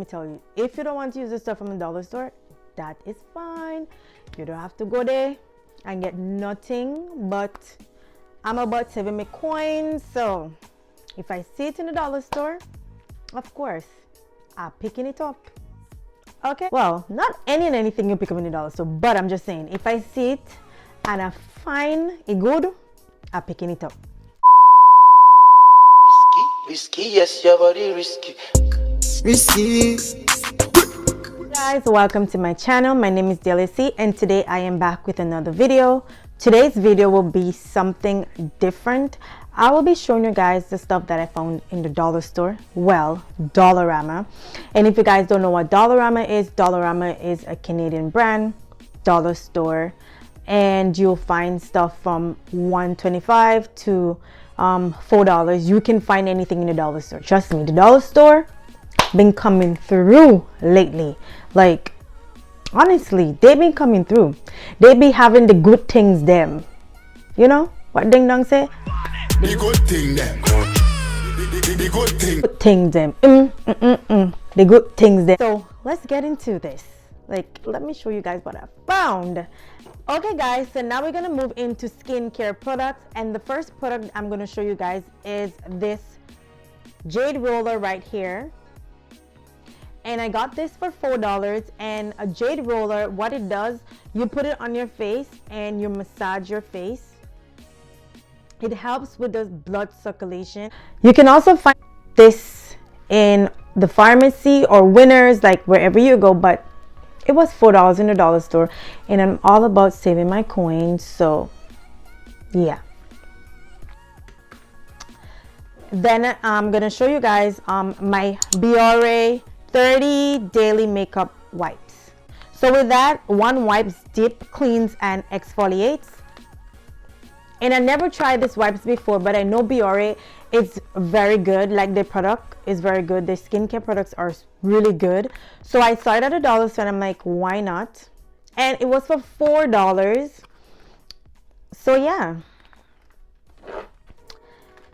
me tell you, if you don't want to use the stuff from the dollar store, that is fine. You don't have to go there and get nothing, but I'm about saving my coins, so if I see it in the dollar store, of course I'm picking it up. Okay, well, not anything you pick up in the dollar store, but I'm just saying, if I see it and I find it good, I'm picking it up. Risky, yes, your body risky. Risky. Guys, welcome to my channel. My name is Delicy, and today I am back with another video. Today's video will be something different. I will be showing you guys the stuff that I found in the dollar store, well, Dollarama. And if you guys don't know what Dollarama is a Canadian brand, dollar store, and you'll find stuff from $1.25 to $4. You can find anything in the dollar store. Trust me, the dollar store been coming through lately. Like, honestly, they've been coming through. They be having the good things them. You know what Ding Dong say? The good thing them. The good thing. Good things them. The good things them. So let's get into this. Like, let me show you guys what I found. Okay guys, so now we're gonna move into skincare products, and the first product I'm gonna show you guys is this jade roller right here. And I got this for $4. And a jade roller, what it does, you put it on your face and you massage your face. It helps with the blood circulation. You can also find this in the pharmacy or Winners, like wherever you go, but it was $4 in the dollar store, and I'm all about saving my coins, so yeah. Then I'm gonna show you guys my Biore 30 daily makeup wipes. So with that, one wipes deep cleans and exfoliates. And I never tried this wipes before, but I know Biore is very good. Like, their product is very good. Their skincare products are really good. So I saw it at a dollar store and I'm like, why not? And it was for $4. So yeah.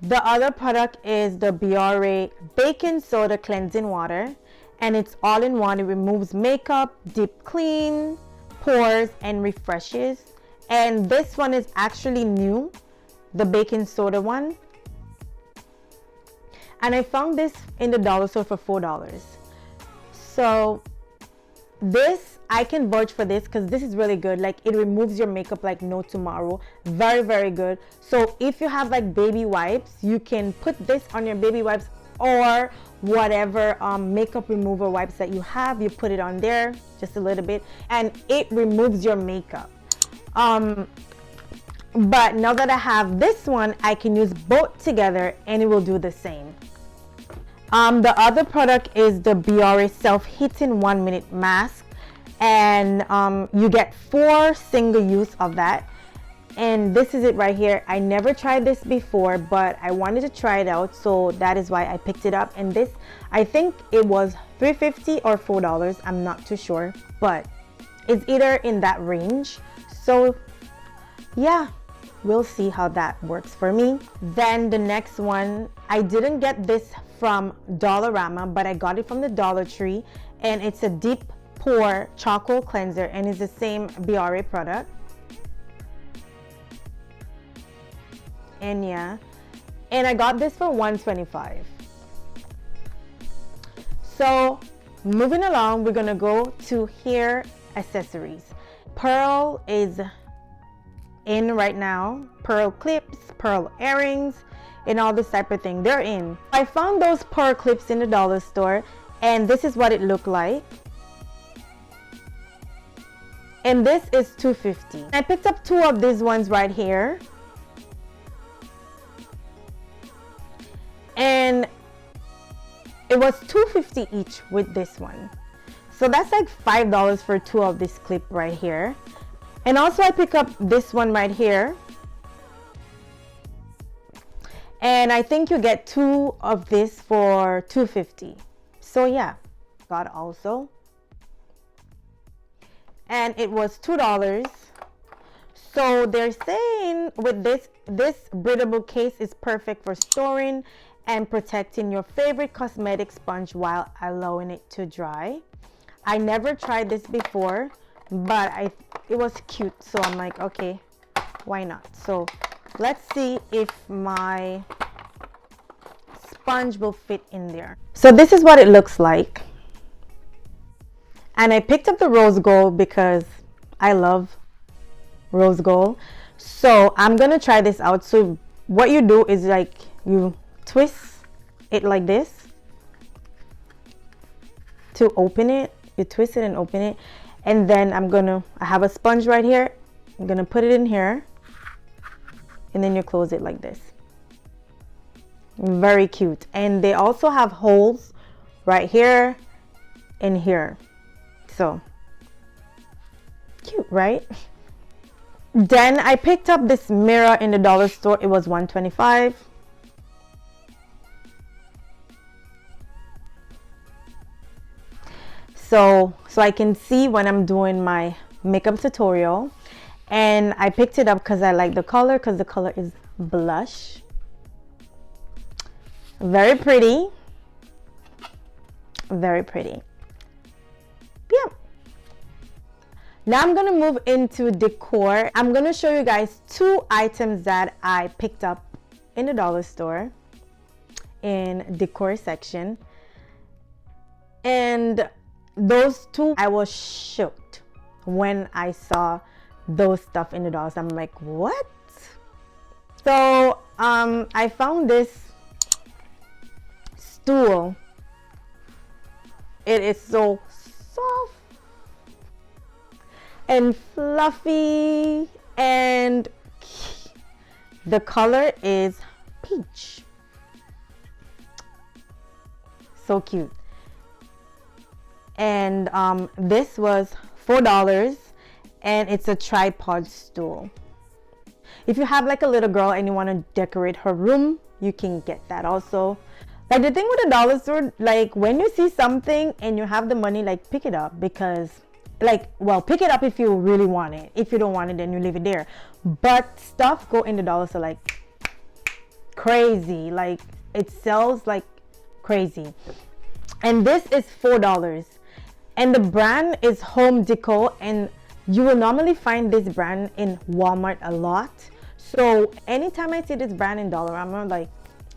The other product is the Biore baking soda cleansing water, and it's all in one. It removes makeup, deep clean, pores, and refreshes. And this one is actually new, the baking soda one. And I found this in the dollar store for $4. So this, I can vouch for this because this is really good. Like, it removes your makeup like no tomorrow. Very, very good. So if you have like baby wipes, you can put this on your baby wipes or whatever makeup remover wipes that you have. You put it on there just a little bit and it removes your makeup. But now that I have this one, I can use both together and it will do the same. The other product is the Biore self-heating 1-minute mask, and you get 4 single use of that. And this is it right here. I never tried this before, but I wanted to try it out, so that is why I picked it up. And this, I think it was $3.50 or $4. I'm not too sure, but it's either in that range. So yeah, we'll see how that works for me. Then the next one, I didn't get this from Dollarama, but I got it from the Dollar Tree, and it's a deep pore charcoal cleanser, and it's the same Biore product. And yeah, and I got this for $1.25. So moving along, we're gonna go to hair accessories. Pearl is in right now. Pearl clips, pearl earrings, and all this type of thing, they're in. I found those pearl clips in the dollar store, and this is what it looked like. And this is $2.50. I picked up 2 of these ones right here. And it was $2.50 each with this one. So that's like $5 for 2 of this clip right here. And also I pick up this one right here. And I think you get 2 of this for $2.50. So yeah, got also. And it was $2. So they're saying with this breathable case is perfect for storing and protecting your favorite cosmetic sponge while allowing it to dry. I never tried this before, but it was cute, so I'm like, okay, why not? So let's see if my sponge will fit in there. So this is what it looks like. And I picked up the rose gold because I love rose gold. So I'm gonna try this out. So what you do is like you twist it like this to open it. You twist it and open it, and then I have a sponge right here. I'm gonna put it in here, and then you close it like this. Very cute. And they also have holes right here and here, so cute, right? Then I picked up this mirror in the dollar store. It was $1.25. So I can see when I'm doing my makeup tutorial. And I picked it up because I like the color, because the color is blush. Very pretty. Very pretty. Yeah. Now I'm gonna move into decor. I'm gonna show you guys 2 items that I picked up in the dollar store in decor section. And those 2, I was shocked when I saw those stuff in the dollar store. I'm like, what? So I found this stool. It is so soft and fluffy, and the color is peach. So cute. And this was $4, and it's a tripod stool. If you have like a little girl and you want to decorate her room, you can get that also. Like the thing with the dollar store, like when you see something and you have the money, like pick it up, because like, well, pick it up if you really want it. If you don't want it, then you leave it there. But stuff go in the dollar store like crazy. Like it sells like crazy. And this is $4. And the brand is Home Decor, and you will normally find this brand in Walmart a lot. So anytime I see this brand in Dollarama, like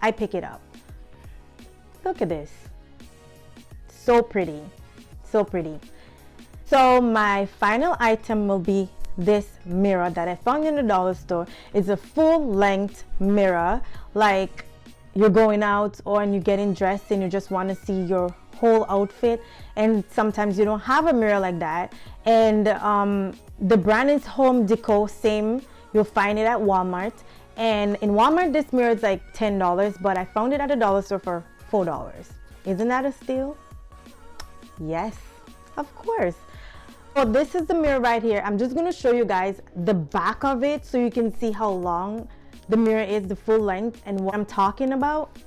I pick it up. Look at this. So pretty. So pretty. So my final item will be this mirror that I found in the dollar store. It's a full-length mirror. Like you're going out and you're getting dressed and you just want to see your whole outfit, and sometimes you don't have a mirror like that. And the brand is Home Decor. Same, you'll find it at Walmart. And in Walmart, this mirror is like $10, but I found it at a dollar store for $4. Isn't that a steal? Yes, of course. So this is the mirror right here. I'm just going to show you guys the back of it so you can see how long the mirror is, the full length, and what I'm talking about.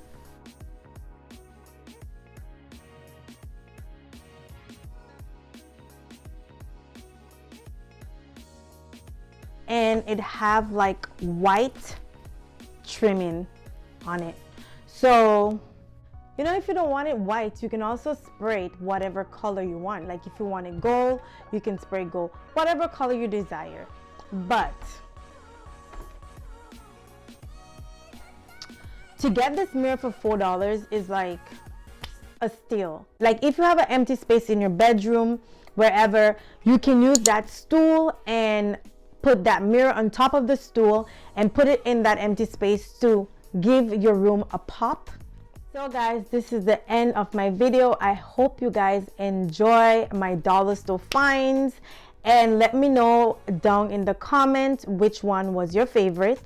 And it have like white trimming on it. So, you know, if you don't want it white, you can also spray it whatever color you want. Like if you want it gold, you can spray gold, whatever color you desire. But to get this mirror for $4 is like a steal. Like if you have an empty space in your bedroom, wherever, you can use that stool and put that mirror on top of the stool and put it in that empty space to give your room a pop. So guys, this is the end of my video. I hope you guys enjoy my dollar store finds, and let me know down in the comments which one was your favorite.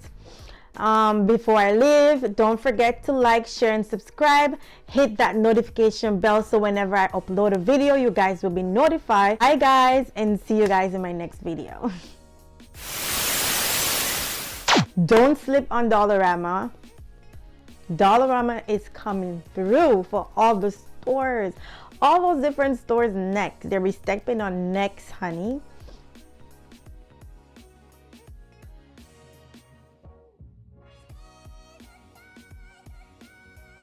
Before I leave, don't forget to like, share, and subscribe. Hit that notification bell so whenever I upload a video, you guys will be notified. Bye guys, and see you guys in my next video. Don't sleep on Dollarama. Dollarama is coming through for all the stores, all those different stores next. They're restepping on next, honey.